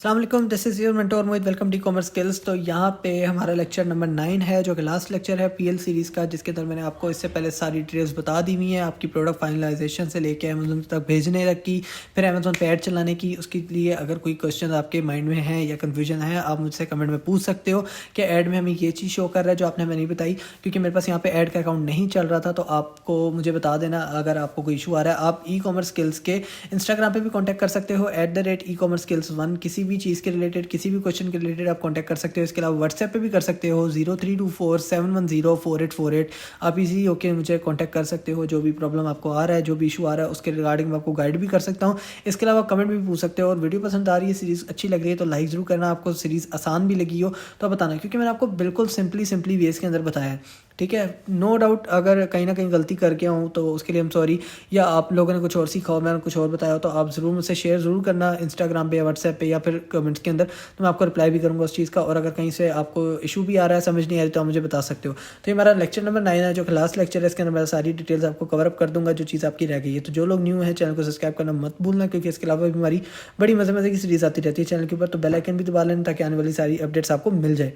अस्सलाम वालेकुम, this is your mentor Mohit. Welcome to commerce skills. तो यहाँ पे हमारा लेक्चर नंबर 9 है, जो कि लास्ट लेक्चर है पीएल सीरीज़ का, जिसके अंदर मैंने आपको इससे पहले सारी डिटेल्स बता दी हुई हैं, आपकी प्रोडक्ट फाइनलाइजेशन से लेके अमेज़न तक भेजने तक की, फिर अमेज़न पे ऐड चलाने की। उसके लिए अगर कोई क्वेश्चन आपके माइंड में है या कन्फ्यूजन है, आप मुझसे कमेंट में पूछ सकते हो कि ऐड में हमें ये चीज़ शो कर रहा है जो आपने हमें नहीं बताई, क्योंकि मेरे पास यहाँ पे ऐड का अकाउंट नहीं चल रहा था। तो आपको मुझे बता देना अगर आपको कोई इशू आ रहा है। आप ई कॉमर्स स्किल्स के इंस्टाग्राम पे भी कॉन्टैक्ट कर सकते हो @e-commerce-skills1। किसी भी चीज़ के रिलेटेड, किसी भी क्वेश्चन के रिलेटेड आप कांटेक्ट कर सकते हो। इसके अलावा व्हाट्सएप पे भी कर सकते हो 032471044848। आप इजी होके मुझे कांटेक्ट कर सकते हो। जो भी प्रॉब्लम आपको आ रहा है, जो भी इशू आ रहा है, उसके रिगार्डिंग मैं आपको गाइड भी कर सकता हूँ। इसके अलावा कमेंट भी पूछ सकते हो। और वीडियो पसंद आ रही है, सीरीज़ अच्छी लग रही है तो लाइक ज़रूर करना। आपको सीरीज़ आसान भी लगी हो तो बताना, क्योंकि मैंने आपको बिल्कुल सिंपली वेज के अंदर बताया है, ठीक है। नो डाउट अगर कहीं ना कहीं गलती करके हूँ तो उसके लिए हम सॉरी, या आप लोगों ने कुछ और सीखा हो, मैंने कुछ और बताया हो, तो आप ज़रूर मुझसे शेयर ज़रूर करना इंस्टाग्राम पे या व्हाट्सएप पे या फिर कमेंट्स के अंदर। तो मैं आपको रिप्लाई भी करूँगा उस चीज़ का। और अगर कहीं से आपको इशू भी आ रहा है, समझ नहीं आ रही, तो आप मुझे बता सकते हो। तो ये हमारा लेक्चर नंबर 9 है, जो कि लास्ट लेक्चर है। इसके अंदर मैं सारी डिटेल्स आपको कवर अप कर दूँगा जो चीज़ आपकी रह गई है। तो जो लोग न्यू है, चैनल को सब्सक्राइब करना मत भूलना, क्योंकि इसके अलावा भी हमारी बड़ी मज़े की सीरीज़ आती रहती है चैनल के ऊपर। तो बेल आइकन भी दबा लेना ताकि आने वाली सारी अपडेट्स आपको मिल जाए।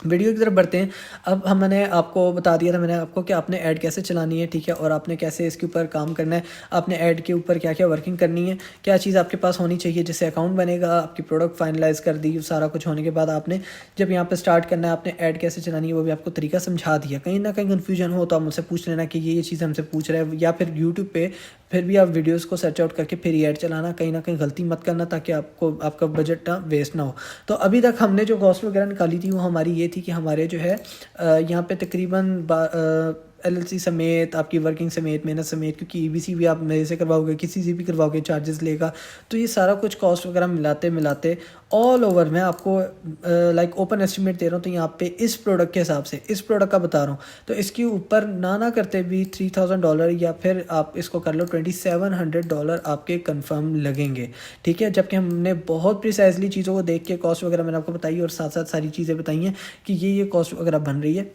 वीडियो की तरफ बढ़ते हैं। अब मैंने आपको बता दिया था मैंने आपको कि आपने ऐड कैसे चलानी है, ठीक है, और आपने कैसे इसके ऊपर काम करना है। आपने ऐड के ऊपर क्या क्या वर्किंग करनी है, क्या चीज़ आपके पास होनी चाहिए जिससे अकाउंट बनेगा। आपकी प्रोडक्ट फाइनलाइज कर दी, सारा कुछ होने के बाद आपने जब यहाँ पे स्टार्ट करना है, आपने ऐड कैसे चलानी है वो भी आपको तरीका समझा दिया। कहीं ना कहीं कन्फ्यूजन हो तो आप मुझसे पूछ लेना कि ये चीज़ हमसे पूछ रहे हैं, या फिर यूट्यूब पे फिर भी आप वीडियोस को सर्च आउट करके फिर ऐड चलाना। कहीं ना कहीं गलती मत करना ताकि आपको आपका बजट ना वेस्ट ना हो। तो अभी तक हमने जो कॉस्ट वगैरह निकाली थी वो हमारी ये थी कि हमारे जो है यहाँ पे तकरीबन एलएलसी समेत, आपकी वर्किंग समेत, मेहनत समेत, क्योंकि ईबीसी भी आप मेरे से करवाओगे, किसी से भी करवाओगे, चार्जेस लेगा। तो ये सारा कुछ कॉस्ट वगैरह मिलाते ऑल ओवर मैं आपको लाइक ओपन एस्टिमेट दे रहा हूँ। तो यहाँ पे इस प्रोडक्ट के हिसाब से, इस प्रोडक्ट का बता रहा हूँ, तो इसके ऊपर ना करते भी $3000 या फिर आप इसको कर लो $2700 आपके कंफर्म लगेंगे, ठीक है। जबकि हमने बहुत प्रिसाइजली चीज़ों को देख के कॉस्ट वगैरह मैंने आपको बताई और साथ साथ सारी चीज़ें बताई हैं कि ये कॉस्ट वगैरह बन रही है।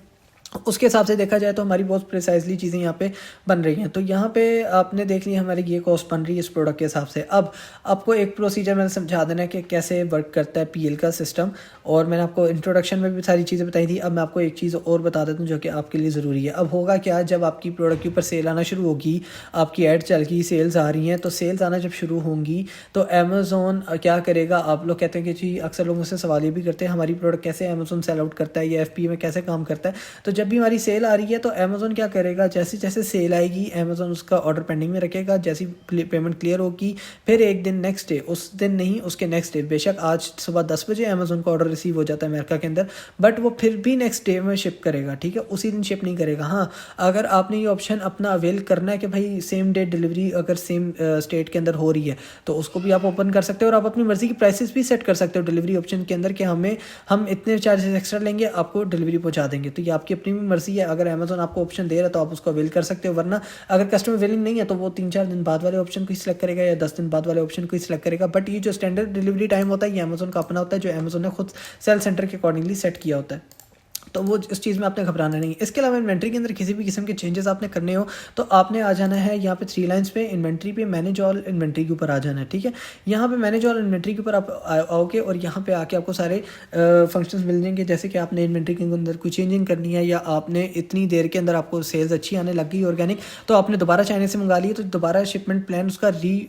उसके हिसाब से देखा जाए तो हमारी बहुत प्रिसाइजली चीज़ें यहाँ पे बन रही हैं। तो यहाँ पे आपने देख लिया हमारी ये कॉस्ट बन रही है इस प्रोडक्ट के हिसाब से। अब आपको एक प्रोसीजर मैंने समझा देना है कि कैसे वर्क करता है पीएल का सिस्टम, और मैंने आपको इंट्रोडक्शन में भी सारी चीज़ें बताई थी। अब मैं आपको एक चीज़ और बता देता हूँ जो कि आपके लिए ज़रूरी है। अब होगा क्या, जब आपकी प्रोडक्ट के ऊपर सेल आना शुरू होगी, आपकी ऐड चल गई, सेल्स आ रही हैं, तो सेल्स आना जब शुरू होंगी तो अमेज़ोन क्या करेगा। आप लोग कहते हैं कि जी, अक्सर लोग मुझसे सवाल ये भी करते हैं हमारी प्रोडक्ट कैसे अमेज़ोन सेल आउट करता है या एफपी में कैसे काम करता है। तो जब भी हमारी सेल आ रही है तो अमेज़ोन क्या करेगा, जैसे जैसे सेल आएगी अमेज़ोन उसका ऑर्डर पेंडिंग में रखेगा। जैसी पेमेंट क्लियर होगी फिर एक दिन नेक्स्ट डे, उस दिन नहीं उसके नेक्स्ट डे, बेशक आज सुबह 10 बजे अमेज़ोन का ऑर्डर रिसीव हो जाता है अमेरिका के अंदर, बट वो फिर भी नेक्स्ट डे में शिप करेगा, ठीक है, उसी दिन शिप नहीं करेगा। हाँ, अगर आपने ये ऑप्शन अपना अवेल करना है कि भाई सेम डे डिलीवरी अगर सेम स्टेट के अंदर हो रही है तो उसको भी आप ओपन कर सकते हो, और आप अपनी मर्जी की प्राइसेस भी सेट कर सकते हो डिलीवरी ऑप्शन के अंदर कि हम इतने चार्जेस एक्स्ट्रा लेंगे, आपको डिलीवरी पहुंचा देंगे। तो ये आपकी अपनी भी मर्जी है। अगर अमेज़न आपको ऑप्शन दे रहा है तो आप उसको अवेल कर सकते हो, वरना अगर कस्टमर विलिंग नहीं है तो वो 3-4 दिन बाद वाले ऑप्शन को ही सिलेक्ट करेगा या 10 दिन बाद वाले ऑप्शन को ही सिलेक्ट करेगा। बट ये जो स्टैंडर्ड डिलीवरी टाइम होता है ये अमेज़न का अपना होता है, जो अमेज़न ने खुद सेल सेंटर के अकॉर्डिंगली सेट किया होता है। तो वो इस चीज़ में आपने घबराना नहीं है। इसके अलावा इन्वेंट्री के अंदर किसी भी किस्म के चेंजेस आपने करने हो तो आपने आ जाना है यहाँ पे 3 लाइन्स पे, इन्वेंट्री पे, मैनेज ऑल इन्वेंट्री के ऊपर आ जाना है, ठीक है। यहाँ पे मैनेज ऑल इन्वेंट्री के ऊपर आप आओगे और यहाँ पे आके आपको सारे फंक्शंस मिल जाएंगे। जैसे कि आपने इन्वेंट्री के अंदर कोई चेंजिंग करनी है, या आपने इतनी देर के अंदर आपको सेल्स अच्छी आने लग गई ऑर्गेनिक, तो आपने दोबारा चाइना से मंगा ली तो दोबारा शिपमेंट प्लान उसका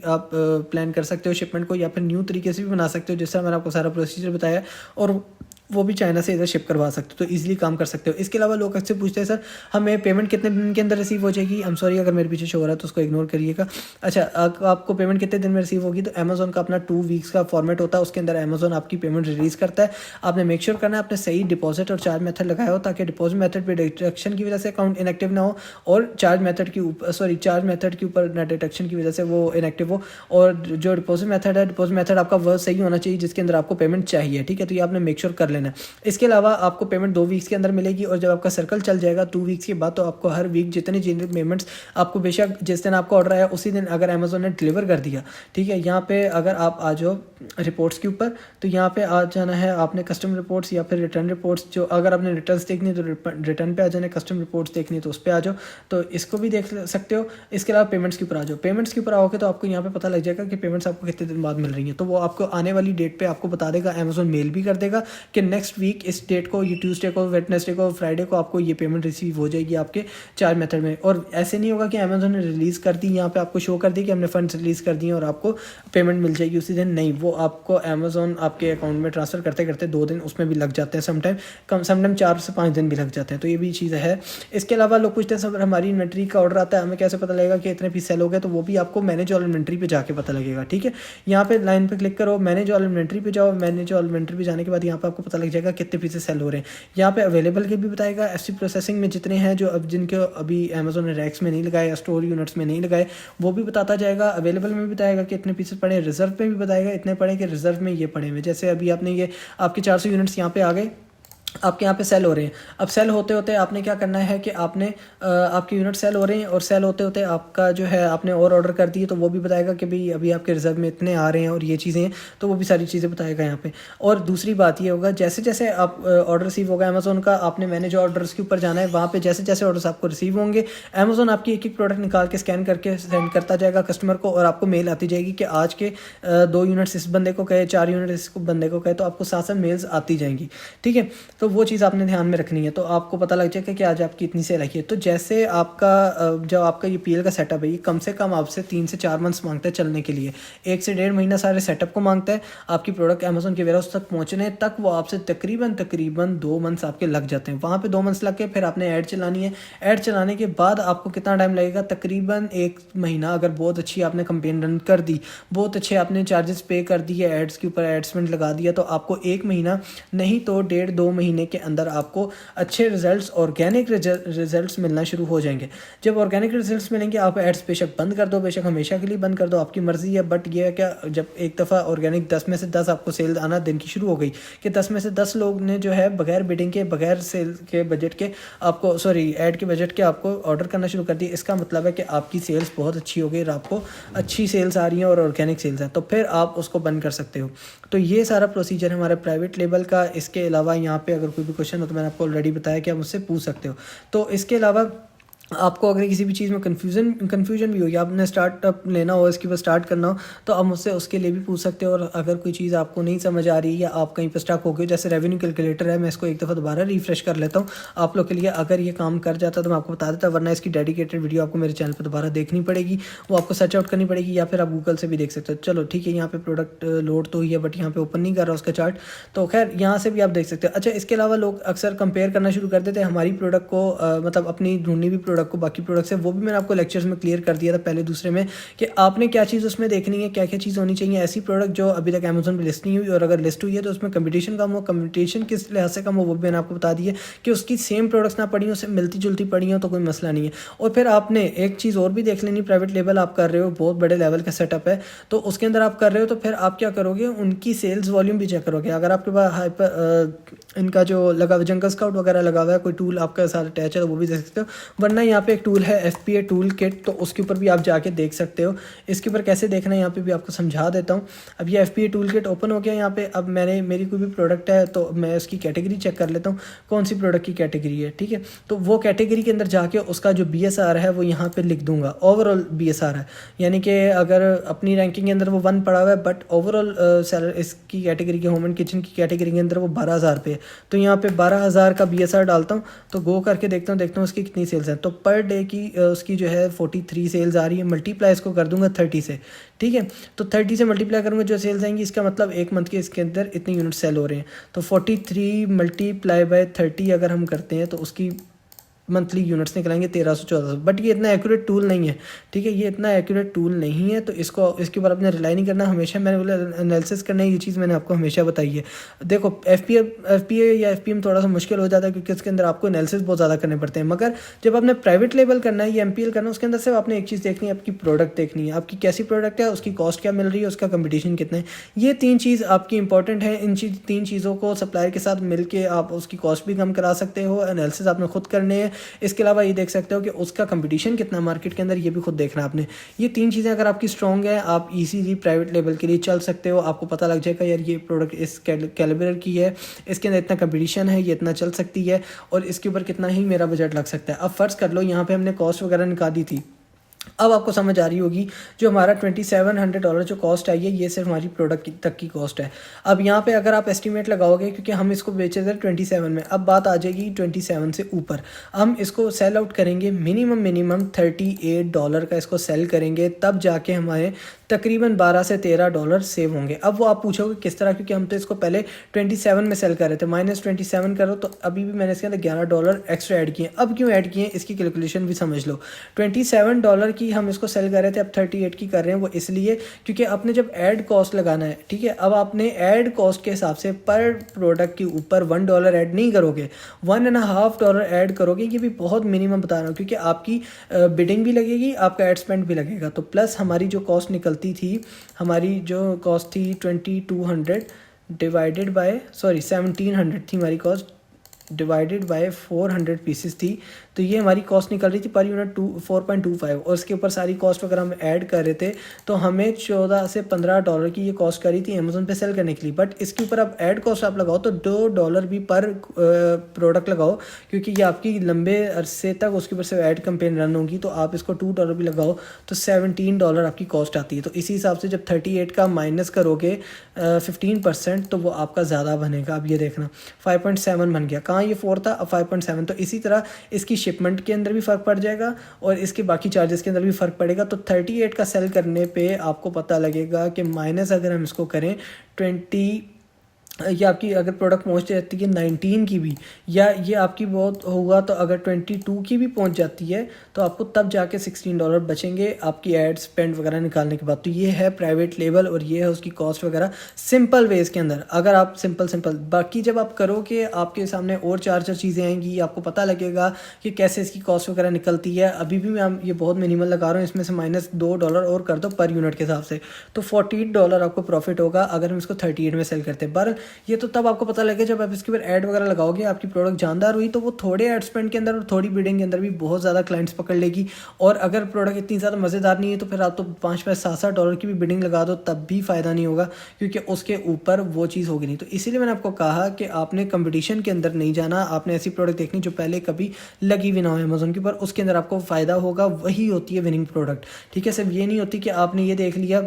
आप प्लान कर सकते हो शिपमेंट को, या फिर न्यू तरीके से भी बना सकते हो, जिससे मैंने आपको सारा प्रोसीजर बताया, और वो भी चाइना से इधर शिप करवा सकते हो, तो इजीली काम कर सकते हो। इसके अलावा लोग अक्सर पूछते हैं सर हमें पेमेंट कितने दिन के अंदर रिसीव हो जाएगी। आई एम सॉरी अगर मेरे पीछे शो हो रहा है तो उसको इग्नोर करिएगा। अच्छा, आपको पेमेंट कितने दिन में रिसीव होगी, तो अमेज़न का अपना 2 वीक्स का फॉर्मेट होता है, उसके अंदर अमेज़न आपकी पेमेंट रिलीज़ करता है। आपने मेक श्योर करना है आपने सही डिपॉजिट और चार्ज मेथड लगाया हो, ताकि डिपॉजिट मेथड पर डिडक्शन की वजह से अकाउंट इनएक्टिव ना हो, और चार्ज मेथड के ऊपर नेट डिडक्शन की वजह से वो इनएक्टिव हो। और जो डिपॉजिट मेथड है, डिपॉजिट मेथड आपका वह सही होना चाहिए जिसके अंदर आपको पेमेंट चाहिए, ठीक है। तो ये आपने मेक श्योर कर लेना है। इसके अलावा आपको पेमेंट 2 वीक्स के अंदर मिलेगी और जब आपका सर्कल चल जाएगा 2 वीक्स के बाद तो आपको हर वीक जितनी जितनी पेमेंट्स आपको बेशक जिस दिन आपका ऑर्डर आया उसी दिन अगर अमेजोन ने डिलीवर कर दिया, ठीक है, यहाँ पे अगर आप आ जाओ रिपोर्ट्स के ऊपर तो यहाँ पे आ जाना है आपने कस्टम रिपोर्ट्स या फिर रिटर्न रिपोर्ट्स। जो अगर आपने रिटर्न्स देखनी तो रिटर्न पे आ जाना, कस्टम रिपोर्ट्स देखनी तो उस पर आ जाओ, तो इसको भी देख सकते हो। इसके अलावा पेमेंट्स के ऊपर आ जाओ, पेमेंट्स के ऊपर आओगे तो आपको यहाँ पे पता लग जाएगा कि पेमेंट्स आपको कितने दिन बाद मिल रही है, तो वो आपको आने वाली डेट पे आपको बता देगा। अमेजोन मेल भी कर देगा कि नेक्स्ट वीक इस डेट को, ये ट्यूसडे को, वेडनेसडे को, फ्राइडे को आपको ये पेमेंट रिसीव हो जाएगी आपके 4 मेथड में। और ऐसे नहीं होगा कि अमेजोन ने रिलीज़ कर दी, यहाँ पे आपको शो कर दी कि हमने फंड्स रिलीज़ कर दिए और आपको पेमेंट मिल जाएगी उसी दिन, नहीं, वो आपको अमेजोन आपके अकाउंट में ट्रांसफ़र करते करते 2 दिन उसमें भी लग जाते हैं, समटाइम 4 से 5 दिन भी लग जाते हैं, तो ये भी चीज़ है। इसके अलावा लोग पूछते हैं सर हमारी इन्वेंट्री का ऑर्डर आता है हमें कैसे पता लगेगा कि इतने पीस सेल हो गए, तो वो भी आपको मैनेज ऑल इन्वेंट्री पे जाके पता लगेगा, ठीक है। यहाँ पे लाइन पे क्लिक करो, मैनेज ऑल इन्वेंट्री पे जाओ, मैनेज ऑल इन्वेंट्री पे जाने के बाद यहाँ पे आपको पता लग जाएगा कितने पीसेस सेल हो रहे हैं। यहाँ पे अवेलेबल के भी बताएगा, एफसी प्रोसेसिंग में जितने हैं जो अब जिनके अभी अमेजोन ने रैक्स में नहीं लगाए या स्टोर यूनिट्स में नहीं लगाए वो भी बताता जाएगा। अवेलेबल में भी बताएगा कि इतने पीसेस पड़े, रिजर्व में भी बताएगा इतने पड़े कि रिजर्व में ये पड़े हुए। जैसे अभी आपने ये आपके 400 यूनिट्स यहाँ पे आ गए, आपके यहाँ पे सेल हो रहे हैं। अब सेल होते होते आपने क्या करना है कि आपने आपके यूनिट सेल हो रहे हैं और सेल होते होते आपका जो है आपने और ऑर्डर कर दिए तो वो भी बताएगा कि भाई अभी आपके रिजर्व में इतने आ रहे हैं और ये चीज़ें हैं, तो वो भी सारी चीज़ें बताएगा यहाँ पे। और दूसरी बात ये होगा जैसे जैसे आप ऑर्डर रिसीव होगा अमेजोन का, आपने मैनेज ऑर्डर्स के ऊपर जाना है, वहाँ पर जैसे जैसे ऑर्डर्स आपको रिसीव होंगे अमेजोन आपकी एक एक प्रोडक्ट निकाल के स्कैन करके सेंड करता जाएगा कस्टमर को, और आपको मेल आती जाएगी कि आज के 2 यूनिट्स इस बंदे को कहे, 4 यूनिट इस बंदे को कहे, तो आपको साथ साथ मेल्स आती जाएंगी, ठीक है। तो वो चीज़ आपने ध्यान में रखनी है, तो आपको पता लग जाएगा कि आज आपकी इतनी सेल आई है। तो जैसे आपका जब आपका ये पीएल का सेटअप है ये कम से कम आपसे 3 से 4 मंथ्स मांगता है चलने के लिए, 1 से 1.5 महीना सारे सेटअप को मांगता है। आपकी प्रोडक्ट अमेजोन के वेयरहाउस तक पहुंचने तक वो आपसे तकरीबन 2 मंथ्स आपके लग जाते हैं। वहाँ पे 2 मंथ्स लग के फिर आपने ऐड चलानी है, ऐड चलाने के बाद आपको कितना टाइम लगेगा, तकरीबन 1 महीना। अगर बहुत अच्छी आपने कंपेन रन कर दी, बहुत अच्छे आपने चार्जेस पे कर दिए, एड्स के ऊपर एडसमेंट लगा दिया, तो आपको 1 महीना नहीं तो 1.5-2 महीने के अंदर आपको अच्छे रिजल्ट्स, ऑर्गेनिक रिजल्ट्स मिलना शुरू हो जाएंगे। जब ऑर्गेनिक रिजल्ट्स मिलेंगे आप एड्स बेशक बंद कर दो, बेशक हमेशा के लिए बंद कर दो, आपकी मर्जी है। बट ये है क्या, जब एक दफ़ा ऑर्गेनिक 10 में से 10 आपको सेल आना दिन की शुरू हो गई कि 10 में से 10 लोग ने जो है बगैर बिडिंग के, बगैर सेल के बजट के आपको ऐड के बजट के आपको ऑर्डर करना शुरू कर दिया, इसका मतलब है कि आपकी सेल्स बहुत अच्छी हो गई और आपको अच्छी सेल्स आ रही हैं और ऑर्गेनिक सेल्स हैं, तो फिर आप उसको बंद कर सकते हो। तो ये सारा प्रोसीजर है हमारे प्राइवेट लेबल का। इसके अलावा यहाँ पे अगर कोई भी क्वेश्चन हो तो मैंने आपको ऑलरेडी बताया कि आप मुझसे पूछ सकते हो। तो इसके अलावा आपको अगर किसी भी चीज़ में कन्फ्यूजन भी हो या आपने स्टार्टअप लेना हो, इसके ऊपर स्टार्ट करना हो, तो आप मुझसे उसके लिए भी पूछ सकते हो। और अगर कोई चीज़ आपको नहीं समझ आ रही है या आप कहीं पर स्टक हो गए, जैसे रेवेन्यू कैलकुलेटर है, मैं इसको एक दफ़ा दोबारा रिफ्रेश कर लेता हूँ आप लोग के लिए। अगर ये काम कर जाता तो मैं आपको बता देता, वरना इसकी डेडिकेटेड वीडियो आपको मेरे चैनल पर दोबारा देखनी पड़ेगी, वो आपको सर्च आउट करनी पड़ेगी या फिर आप गूगल से भी देख सकते हो। चलो ठीक है, यहाँ पे प्रोडक्ट लोड तो हुई है बट यहाँ पे ओपन नहीं कर रहा उसका चार्ट, तो खैर यहाँ से भी आप देख सकते हो। अच्छा, इसके अलावा लोग अक्सर कंपेयर करना शुरू कर देते हैं हमारी प्रोडक्ट को, मतलब अपनी ढूंढनी भी प्रोडक्ट को बाकी प्रोडक्ट से, वो भी मैंने आपको लेक्चर्स में क्लियर कर दिया था पहले दूसरे में कि आपने क्या चीज़ उसमें देखनी है, क्या क्या चीज़ होनी चाहिए। ऐसी प्रोडक्ट जो अभी तक अमेजोन पे लिस्ट नहीं हुई, और अगर लिस्ट हुई है तो उसमें कंपटीशन कम हो, कंपटीशन किस लिहाज से कम हो वो भी मैंने आपको बता दिया कि उसकी सेम प्रोडक्ट्स ना पड़ी हो, उससे मिलती जुलती पड़ी हो तो कोई मसला नहीं है। और फिर आपने एक चीज़ और भी देख लेनी, प्राइवेट लेवल आप कर रहे हो, बहुत बड़े लेवल का सेटअप है, तो उसके अंदर आप कर रहे हो, तो फिर आप क्या करोगे, उनकी सेल्स वॉल्यूम भी चेक करोगे। अगर आपके पास इनका जो लगा हुआ जंगल स्काउट वगैरह लगा हुआ है, कोई टूल आपका साथ अटैच है तो वो भी देख सकते हो, वरना यहाँ पे एक टूल है FPA टूल किट, तो उसके ऊपर भी आप जाके देख सकते हो। इसके ऊपर कैसे देखना है यहाँ पे भी आपको समझा देता हूँ। अब ये FPA टूल किट ओपन हो गया यहाँ पे। अब मेरी कोई भी प्रोडक्ट है तो मैं उसकी कैटेगरी चेक कर लेता हूँ कौन सी प्रोडक्ट की कैटेगरी है, ठीक है। तो वो कैटेगरी के अंदर जाके उसका जो BSR है वो यहाँ पे लिख दूंगा, ओवरऑल BSR है, यानी कि अगर अपनी रैंकिंग के अंदर वो 1 पड़ा हुआ है बट ओवरऑल सैलरी इसकी कैटेगरी के, होम एंड किचन की कैटेगरी के अंदर वो 12,000 पे है, तो यहाँ पे 12,000 का BSR डालता हूँ, तो गो करके देखता हूँ उसकी कितनी सेल्स है। तो पर डे की उसकी जो है 43 सेल्स आ रही है, मल्टीप्लाई इसको कर दूंगा 30 से, ठीक है। तो 30 से मल्टीप्लाई करूँगा जो सेल्स आएंगी, इसका मतलब 1 मंथ के इसके अंदर इतने यूनिट सेल हो रहे हैं। तो 43 मल्टीप्लाई बाय 30 अगर हम करते हैं तो उसकी मंथली यूनिट्स निकलेंगे 1300-1400, बट ये इतना एक्यूरेट टूल नहीं है, ठीक है, ये इतना एक्यूरेट टूल नहीं है, तो इसके ऊपर आपने रिलाई नहीं करना। हमेशा मैंने बोला एनालिसिस करना है, ये चीज़ मैंने आपको हमेशा बताई है। देखो FPA या FPM थोड़ा सा मुश्किल हो जाता है क्योंकि उसके अंदर आपको एनालिसिस बहुत ज़्यादा करने पड़ते हैं, मगर जब आपने प्राइवेट लेवल करना है या MPL करना है, उसके अंदर सिर्फ आपने एक चीज़ देखनी है, आपकी प्रोडक्ट देखनी है, आपकी कैसी प्रोडक्ट है, उसकी कॉस्ट क्या मिल रही है, उसका कंपटीशन कितना है। ये 3 चीज़ आपकी इंपॉर्टेंट है। इन 3 चीज़ों को सप्लायर के साथ मिलके आप उसकी कॉस्ट भी कम करा सकते हो, एनालिसिस आपने खुद करने हैं। इसके अलावा ये देख सकते हो कि उसका कंपटीशन कितना मार्केट के अंदर, ये भी खुद देखना आपने। ये 3 चीज़ें अगर आपकी स्ट्रॉन्ग है, आप इजीली प्राइवेट लेवल के लिए चल सकते हो। आपको पता लग जाएगा यार ये प्रोडक्ट इस कैलिबर की है, इसके अंदर इतना कंपटीशन है, ये इतना चल सकती है और इसके ऊपर कितना ही मेरा बजट लग सकता है। अब फ़र्ज़ कर लो यहाँ पे हमने कॉस्ट वगैरह निकाली थी, अब आपको समझ आ रही होगी जो हमारा $2700 जो कॉस्ट आई है, ये सिर्फ हमारी प्रोडक्ट तक की कॉस्ट है। अब यहाँ पे अगर आप एस्टिमेट लगाओगे, क्योंकि हम इसको बेचे थे 27 में, अब बात आ जाएगी 27 से ऊपर, हम इसको सेल आउट करेंगे मिनिमम $38 का इसको सेल करेंगे, तब जाके हमारे तकरीबन $12 से $13 सेव होंगे। अब वो आप पूछोगे किस तरह, क्योंकि हम तो इसको पहले 27 में सेल कर रहे थे, -27 करो तो अभी भी मैंने इसके अंदर $11 एक्स्ट्रा ऐड किए। अब क्यों ऐड किए इसकी कैलकुलेशन भी समझ लो। $27 की हम इसको सेल कर रहे थे, अब 38 की कर रहे हैं, वो इसलिए क्योंकि आपने जब ऐड कॉस्ट लगाना है, ठीक है, अब आपने ऐड कॉस्ट के हिसाब से पर प्रोडक्ट के ऊपर $1 ऐड नहीं करोगे, $1.5 ऐड करोगे। ये भी बहुत मिनिमम बता रहा हूँ क्योंकि आपकी बिडिंग भी लगेगी, आपका एड स्पेंड भी लगेगा। तो प्लस हमारी जो कॉस्ट निकलती थी, हमारी जो कॉस्ट थी 2200 डिवाइडेड बाय 1700 थी हमारी कॉस्ट, डिवाइडेड बाय 400 पीसेस थी, तो ये हमारी कॉस्ट निकल रही थी पर यूनिट 4.25, और इसके ऊपर सारी कॉस्ट वगैरह हम ऐड कर रहे थे, तो हमें $14 से $15 की ये कॉस्ट करी थी अमेज़ोन पे सेल करने के लिए। बट इसके ऊपर आप ऐड कॉस्ट आप लगाओ तो $2 भी पर प्रोडक्ट लगाओ, क्योंकि ये आपकी लंबे अरसे तक उसके ऊपर से ऐड कैंपेन रन होगी, तो आप इसको $2 भी लगाओ तो $17 आपकी कॉस्ट आती है। तो इसी हिसाब से जब 38 का माइनस करोगे 15%, तो वो आपका ज़्यादा बनेगा। अब ये देखना 5.7 बन गया, कहाँ ये 4 था, अब 5.7। तो इसी तरह इसकी शिपमेंट के अंदर भी फ़र्क पड़ जाएगा और इसके बाकी चार्जेस के अंदर भी फ़र्क पड़ेगा। तो 38 का सेल करने पे आपको पता लगेगा कि माइनस अगर हम इसको करें 20, ये आपकी अगर प्रोडक्ट पहुंच जाती है 19 की भी, या ये आपकी बहुत होगा तो अगर 22 की भी पहुंच जाती है, तो आपको तब जाके $16 बचेंगे आपकी एड स्पेंड वगैरह निकालने के बाद। तो ये है प्राइवेट लेवल और ये है उसकी कॉस्ट वगैरह सिंपल वेज के अंदर। अगर आप सिंपल बाकी जब आप करोगे आपके सामने और 4 चीज़ें आएंगी, आपको पता लगेगा कि कैसे इसकी कॉस्ट वगैरह निकलती है। अभी भी मैं ये बहुत मिनिमल लगा रहा हूँ, इसमें से -$2 और कर दो पर यूनिट के हिसाब से, तो $48 आपको प्रॉफिट होगा अगर हम इसको 38 में सेल करते हैं। पर ये तो तब आपको पता लगेगा जब आप इसके ऊपर ऐड वगैरह लगाओगे, आपकी प्रोडक्ट जानदार हुई तो वो थोड़े ऐड स्पेंड के अंदर और थोड़ी बिडिंग के अंदर भी बहुत ज़्यादा क्लाइंट्स पकड़ लेगी। और अगर प्रोडक्ट इतनी ज़्यादा मज़ेदार नहीं है तो फिर आप तो $5, $7 की भी बिडिंग लगा दो, तब भी फ़ायदा नहीं होगा क्योंकि उसके ऊपर वो चीज़ होगी नहीं। तो इसीलिए मैंने आपको कहा कि आपने कंपटीशन के अंदर नहीं जाना, आपने ऐसी प्रोडक्ट देखनी जो पहले कभी लगी भी ना हो अमेज़ोन के ऊपर, उसके अंदर आपको फ़ायदा होगा, वही होती है विनिंग प्रोडक्ट। ठीक है, सिर्फ ये नहीं होती कि आपने ये देख लिया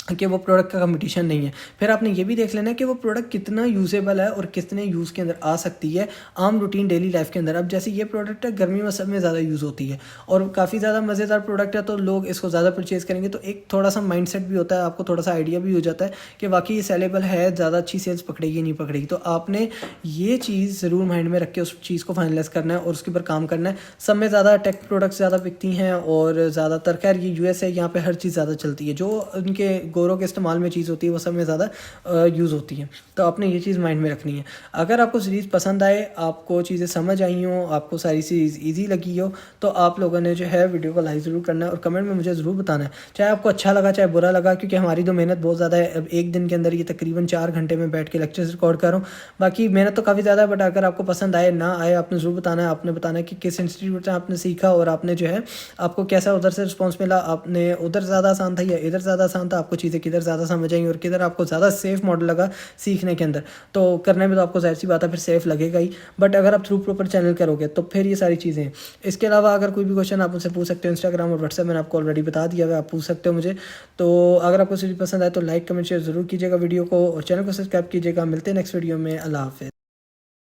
कि वो प्रोडक्ट का कंपटीशन नहीं है, फिर आपने ये भी देख लेना कि वो प्रोडक्ट कितना यूजेबल है और कितने यूज़ के अंदर आ सकती है आम रूटीन डेली लाइफ के अंदर। अब जैसे ये प्रोडक्ट है गर्मी में सब में ज़्यादा यूज़ होती है और काफ़ी ज़्यादा मज़ेदार प्रोडक्ट है, तो लोग इसको ज़्यादा परचेज़ करेंगे। तो एक थोड़ा सा माइंडसेट भी होता है, आपको थोड़ा सा आइडिया भी हो जाता है कि वाकई ये सेलेबल है, ज़्यादा अच्छी सेल्स पकड़ेगी नहीं पकड़ेगी। तो आपने ये चीज़ ज़रूर माइंड में रख के उस चीज़ को फाइनलाइज करना है और उसके ऊपर काम करना है। सब में ज़्यादा टेक प्रोडक्ट्स ज़्यादा बिकती हैं और ज़्यादातर, खैर ये US है, यहाँ पर हर चीज़ ज़्यादा चलती है, जो उनके गोरों के इस्तेमाल में चीज़ होती है वो सब में ज़्यादा यूज़ होती है। तो आपने ये चीज़ माइंड में रखनी है। अगर आपको सीरीज़ पसंद आए, आपको चीज़ें समझ आई हों, आपको सारी सीरीज़ ईजी लगी हो, तो आप लोगों ने जो है वीडियो को लाइक ज़रूर करना है और कमेंट में मुझे ज़रूर बताना है, चाहे आपको अच्छा लगा चाहे बुरा लगा, क्योंकि हमारी तो मेहनत बहुत ज़्यादा है। अब एक दिन के अंदर ये तकरीबन 4 घंटे में बैठ के लेक्चर्स रिकॉर्ड कर रहा हूँ, बाकी मेहनत तो काफ़ी ज़्यादा है। बट अगर आपको पसंद आए ना आए, आपने ज़रूर बताना है। आपने बताना है कि किस इंस्टीट्यूट से आपने सीखा और आपने जो है आपको कैसा उधर से रिस्पॉन्स मिला, आपने उधर ज़्यादा आसान था या इधर ज़्यादा आसान था, आपको चीज़ें किधर ज़्यादा समझ आई और किधर आपको ज़्यादा सेफ मॉडल लगा सीखने के अंदर। तो करने में तो आपको जाहिर सी बात है फिर सेफ लगेगा ही, बट अगर आप थ्रू प्रॉपर चैनल करोगे तो फिर ये सारी चीज़ें हैं। इसके अलावा अगर कोई भी क्वेश्चन आप मुझसे पूछ सकते हो, इंस्टाग्राम और व्हाट्सएप मैंने आपको ऑलरेडी बता दिया है, आप पूछ सकते हो मुझे। तो अगर आपको सीरीज पसंद आए तो लाइक कमेंट शेयर ज़रूर कीजिएगा वीडियो को और चैनल को सब्सक्राइब कीजिएगा। मिलते हैं नेक्स्ट वीडियो में। अल्लाह हाफ़िज़।